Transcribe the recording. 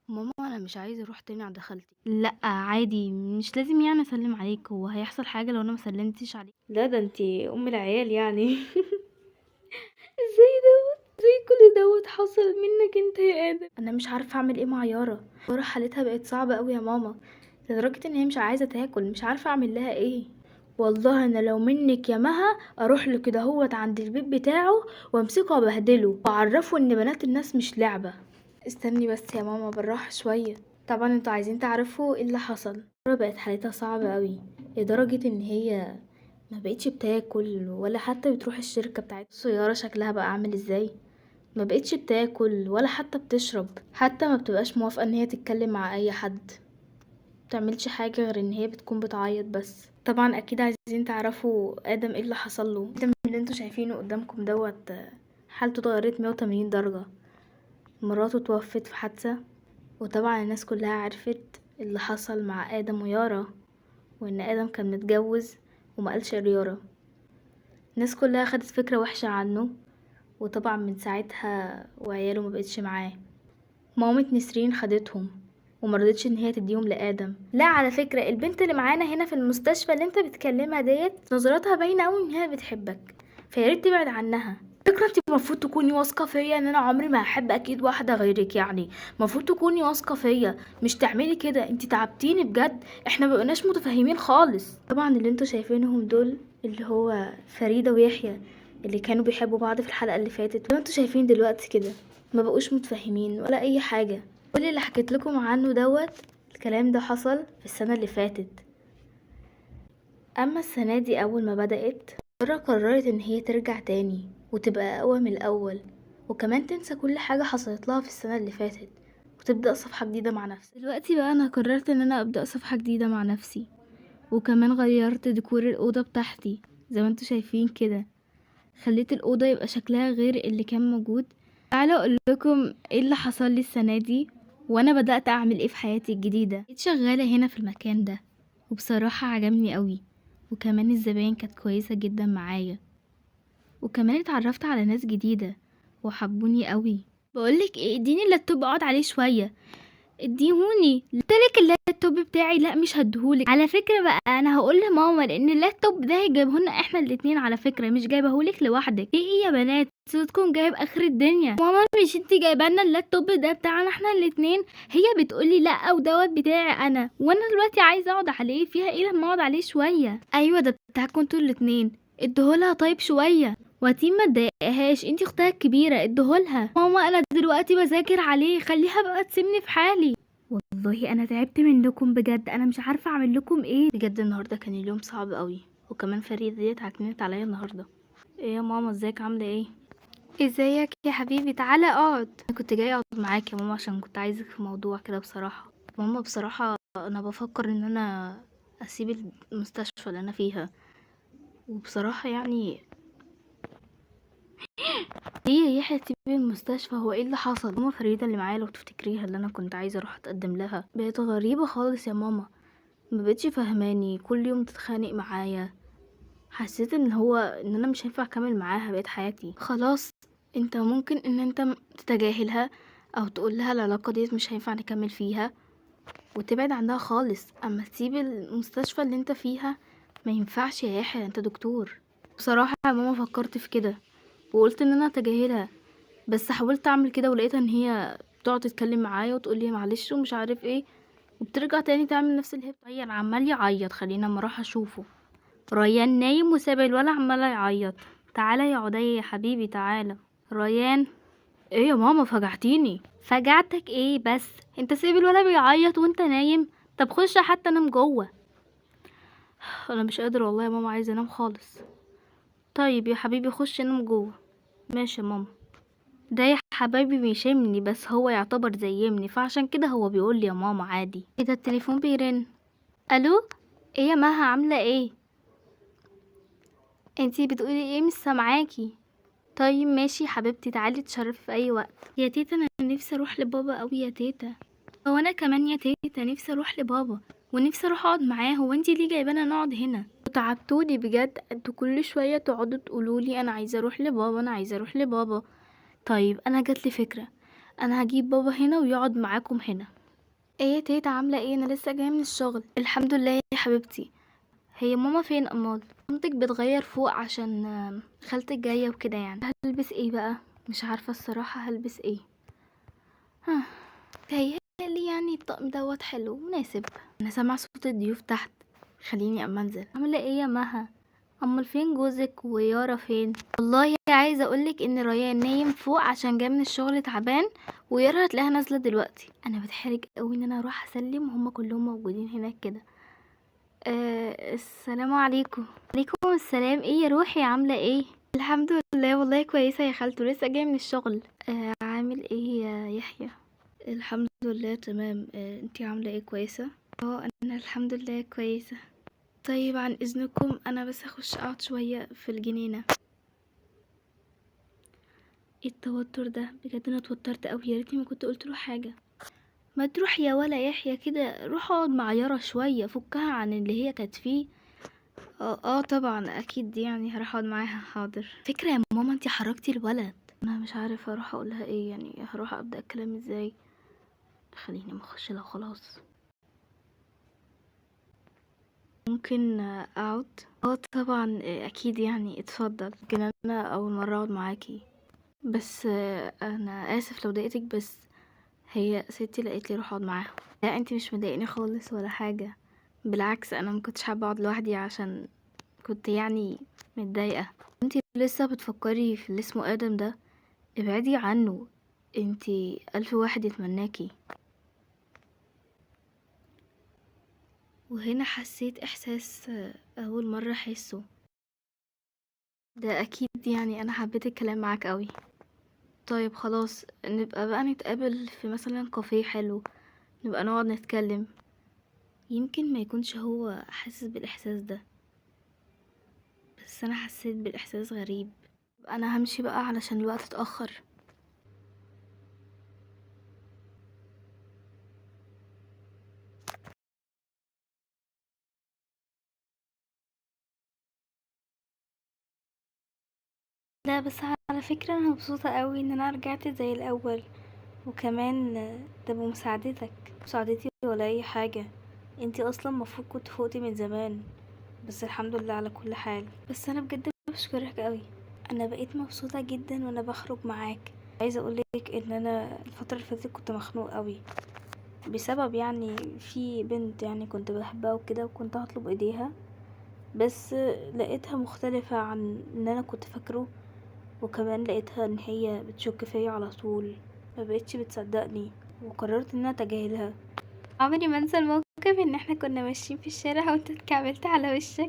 ماما انا مش عايزه اروح تاني عند خالتي. لا عادي، مش لازم يعني اسلم عليك. هو هيحصل حاجه لو انا ما سلمتش عليك؟ لا ده انتي ام العيال يعني. ازاي ازاي كل حصل منك انت يا ادم؟ انا مش عارفه اعمل ايه مع يارا حالتها بقت صعبه قوي يا ماما، لدرجه ان هي مش عايزه تاكل، مش عارفه اعمل لها ايه. والله انا لو منك يا مها اروح له كده هوت عند البيت بتاعه وامسكه وابهدله واعرفه ان بنات الناس مش لعبه. استني بس يا ماما بالراحه شويه. طبعا انتوا عايزين تعرفوا ايه اللي حصل. يارا بقت حالتها صعبه قوي لدرجه ان هي ما بقتش بتاكل ولا حتى بتروح الشركه بتاعتها. بصوا يارا شكلها بقى عامل ازاي، ما بقتش بتاكل ولا حتى بتشرب، حتى ما بتبقاش موافقة ان هي تتكلم مع اي حد، متعملش حاجة غير ان هي بتكون بتعيط بس. طبعا اكيد عايزين تعرفوا ادم ايه اللي حصل له. ادم اللي انتوا شايفينه قدامكم دوت حالته اتغيرت 180 درجة. مراته توفت في حادثة، وطبعا الناس كلها عرفت اللي حصل مع ادم ويارا، وان ادم كان متجوز وما قالش ليارا. الناس كلها خدت فكرة وحشة عنه، وطبعا من ساعتها وعياله ما بقتش معاه. مامة نسرين خدتهم ومرضتش ان هي تديهم لآدم. لا على فكرة البنت اللي معانا هنا في المستشفى اللي انت بتكلمها ديت نظراتها باينة قوي ان هي بتحبك، فياريت تبعد عنها. فكرة انت المفروض تكوني واثقة فيا ان انا عمري ما هحب اكيد واحدة غيرك، يعني المفروض تكوني واثقة فيا، مش تعملي كده. انت تعبتيني بجد، احنا مبقناش متفاهمين خالص. طبعا اللي انتوا شايفينهم دول اللي هو فريدة ويحيى اللي كانوا بيحبوا بعض في الحلقة اللي فاتت، لو انتوا شايفين دلوقتي كده ما بقوش متفاهمين ولا اي حاجة. كل اللي حكيت لكم عنه دوت الكلام ده حصل في السنة اللي فاتت. اما السنة دي اول ما بدأت سارة قررت ان هي ترجع تاني وتبقى اقوى من الاول، وكمان تنسى كل حاجة حصلت لها في السنة اللي فاتت وتبدأ صفحة جديدة مع نفسها. دلوقتي بقى انا قررت ان انا ابدأ صفحة جديدة مع نفسي، وكمان غيرت ديكور الأوضة بتاعتي زي ما انتوا شايفين كده. خليت الأوضة يبقى شكلها غير اللي كان موجود. تعالوا اقول لكم ايه اللي حصل لي السنة دي وانا بدأت اعمل ايه في حياتي الجديدة. بقيت شغالة هنا في المكان ده، وبصراحة عجبني قوي، وكمان الزباين كانت كويسة جدا معايا، وكمان اتعرفت على ناس جديدة وحبوني قوي. بقولك ايه، اديني اللابتوب اقعد عليه شوية. اديهوني، قلتلك اللابتوب بتاعي. لا مش هديهولك على فكرة بقى، انا هقول لماما لان اللابتوب ده هيجيبهولنا احنا الاتنين على فكرة، مش جايبهولك لوحدك. ايه يا بنات صوتكم جايب اخر الدنيا. ماما مش انتي جايبانا اللابتوب ده بتاعنا احنا الاتنين؟ هي بتقولي لا ودوت بتاعي انا، وانا دلوقتي عايزه اقعد عليه. فيها ايه لما اقعد عليه شويه؟ ايوه ده بتاعكم انتوا الاتنين، اديهولها طيب شويه. واتيم ما تضايقهاش، انتي اختها الكبيره، اديهولها. ماما انا دلوقتي بذاكر عليه، خليها بقى تسيبني في حالي. والله انا تعبت منكم بجد، انا مش عارفه اعمل لكم ايه بجد. النهارده كان اليوم صعب قوي، وكمان فريد ديت عكنت عليا النهارده. ايه يا ماما ازيك عامله ايه؟ ازيك يا حبيبي، تعالى اقعد. انا كنت جاي اقعد معاك يا ماما عشان كنت عايزك في موضوع كده بصراحه. ماما بصراحه انا بفكر ان انا اسيب المستشفى اللي انا فيها، وبصراحه يعني ليه يا يحيى تسيب المستشفى؟ هو ايه اللي حصل؟ ماما فريده اللي معايا لو تفتكريها اللي انا كنت عايزه اروح اتقدم لها بقت غريبه خالص يا ماما، ما بقتش فهماني، كل يوم تتخانق معايا. حسيت ان انا مش هينفع اكمل معاها بقيت حياتي. خلاص انت ممكن ان انت تتجاهلها او تقول لها العلاقه دي مش هينفع نكمل فيها وتبعد عنها خالص، اما تسيب المستشفى اللي انت فيها ما ينفعش يا يحيى، انت دكتور. بصراحه يا ماما فكرت في كده وقلت ان انا اتجاهلها، بس حاولت اعمل كده ولقيتها ان هي بتقعد تتكلم معايا وتقول لي معلش ومش عارف ايه، وبترجع تاني تعمل نفس الهبل. ريان عمال يعيط، خلينا اما اروح اشوفه. ريان نايم وساب الولا عمال يعيط. تعالى يا عدي يا حبيبي تعالى. ريان ايه يا ماما فجعتيني؟ فجعتك ايه بس؟ انت سيب الولا بيعيط وانت نايم؟ طب خش حتى نام جوه. انا مش قادر والله يا ماما، عايزه انام خالص. طيب يا حبيبي خش نام جوه. ماشي يا ماما. ده يا حبايبي بيشمني بس هو يعتبر زيمني، فعشان كده هو بيقول لي يا ماما عادي. ايه ده التليفون بيرن؟ الو، ايه يا مها عامله ايه؟ انتي بتقولي ايه؟ مش سامعاكي. طيب ماشي يا حبيبتي، تعالي تشرفي في اي وقت. يا تيتا انا نفسي اروح لبابا قوي يا تيتا. هو انا كمان يا تيتا نفسي اروح لبابا، ونفسي اروح اقعد معاه. هو انتي ليه جايبانا نقعد هنا؟ تعبتوني بجد، انتوا كل شويه تقعدوا تقولولي انا عايزه اروح لبابا انا عايزه اروح لبابا. طيب انا جاتلي فكره، انا هجيب بابا هنا ويقعد معاكم هنا. ايه يا تيتا عاملة ايه؟ انا لسه جاية من الشغل. الحمد لله يا حبيبتي. هي ماما فين امال؟ مامتك بتغير فوق عشان خالتك جاية وكده يعني. هلبس ايه بقى؟ مش عارفة الصراحة هلبس ايه. ها، تهيألي يعني الطقم دوت حلو مناسب. انا سامعة صوت الضيوف تحت، خليني اما انزل. عاملة ايه يا مها؟ امال فين جوزك ويارا فين؟ والله عايزة اقولك ان ريان نايم فوق عشان جاي من الشغل تعبان، ويارا هتلاقيها نازلة دلوقتي. انا بتحرج قوي ان انا اروح اسلم وهم كلهم موجودين هناك كده. السلام عليكم. عليكم السلام. ايه يا روحي عاملة ايه؟ الحمد لله والله كويسة يا خالته، لسه جاية من الشغل. عامل ايه يا يحيى؟ الحمد لله تمام. انتي عاملة ايه؟ كويسة؟ انا الحمد لله كويسة. طيب عن اذنكم انا بس اخش اقعد شوية في الجنينة. ايه التوتر ده بجد؟ انا اتوترت قوي، يا ريتني ما كنت قلت له حاجة. ما تروح يا ولا يحيى كده، روح اقعد مع يارا شوية، فكها عن اللي هي كانت فيه. طبعا اكيد يعني هروح اقعد معاها. حاضر. فكرة يا ماما انتي حركتي الولد. انا مش عارفة اروح اقولها ايه، يعني هروح ابدأ الكلام ازاي. خليني مخش لها خلاص. ممكن اقعد؟ طبعا. اكيد يعني اتفضل. يمكن انا اول مرة اقعد معاكي، بس انا اسف لو ضايقتك، بس هي ستي لقيت لي روح اقعد معاها. لا انتي مش مضايقني خالص ولا حاجة، بالعكس انا ما كنتش حابة اقعد لوحدي عشان كنت يعني متضايقة. انتي لسه بتفكري في اللي اسمه ادم ده؟ ابعدي عنه، انتي الف واحد يتمناكي. وهنا حسيت احساس اول مرة احسه. ده اكيد يعني انا حبيت الكلام معاك قوي. طيب خلاص نبقى بقى نتقابل في مثلا كافيه حلو، نبقى نقعد نتكلم. يمكن ما يكونش هو حاسس بالاحساس ده، بس انا حسيت بالاحساس غريب. انا همشي بقى علشان الوقت اتأخر. لا بس على فكرة انا مبسوطة قوي ان انا رجعت زي الاول، وكمان ده بمساعدتك. مساعدتي ولا اي حاجة، انتي اصلا مفروض كنت فوقتي من زمان، بس الحمد لله على كل حال. بس انا بجد بشكرك قوي، انا بقيت مبسوطة جدا وانا بخرج معاك. عايزة اقولك ان انا الفترة اللي فاتت كنت مخنوق قوي بسبب يعني في بنت يعني كنت بحبها وكده، وكنت هطلب ايديها، بس لقيتها مختلفة عن ان انا كنت فاكره. وكمان لقيتها ان هي بتشك فيا على طول، ما بقتش بتصدقني، وقررت ان انا اتجاهلها. عمري ما انسى الموقف ان احنا كنا ماشيين في الشارع وانت اتكعبلت على وشك.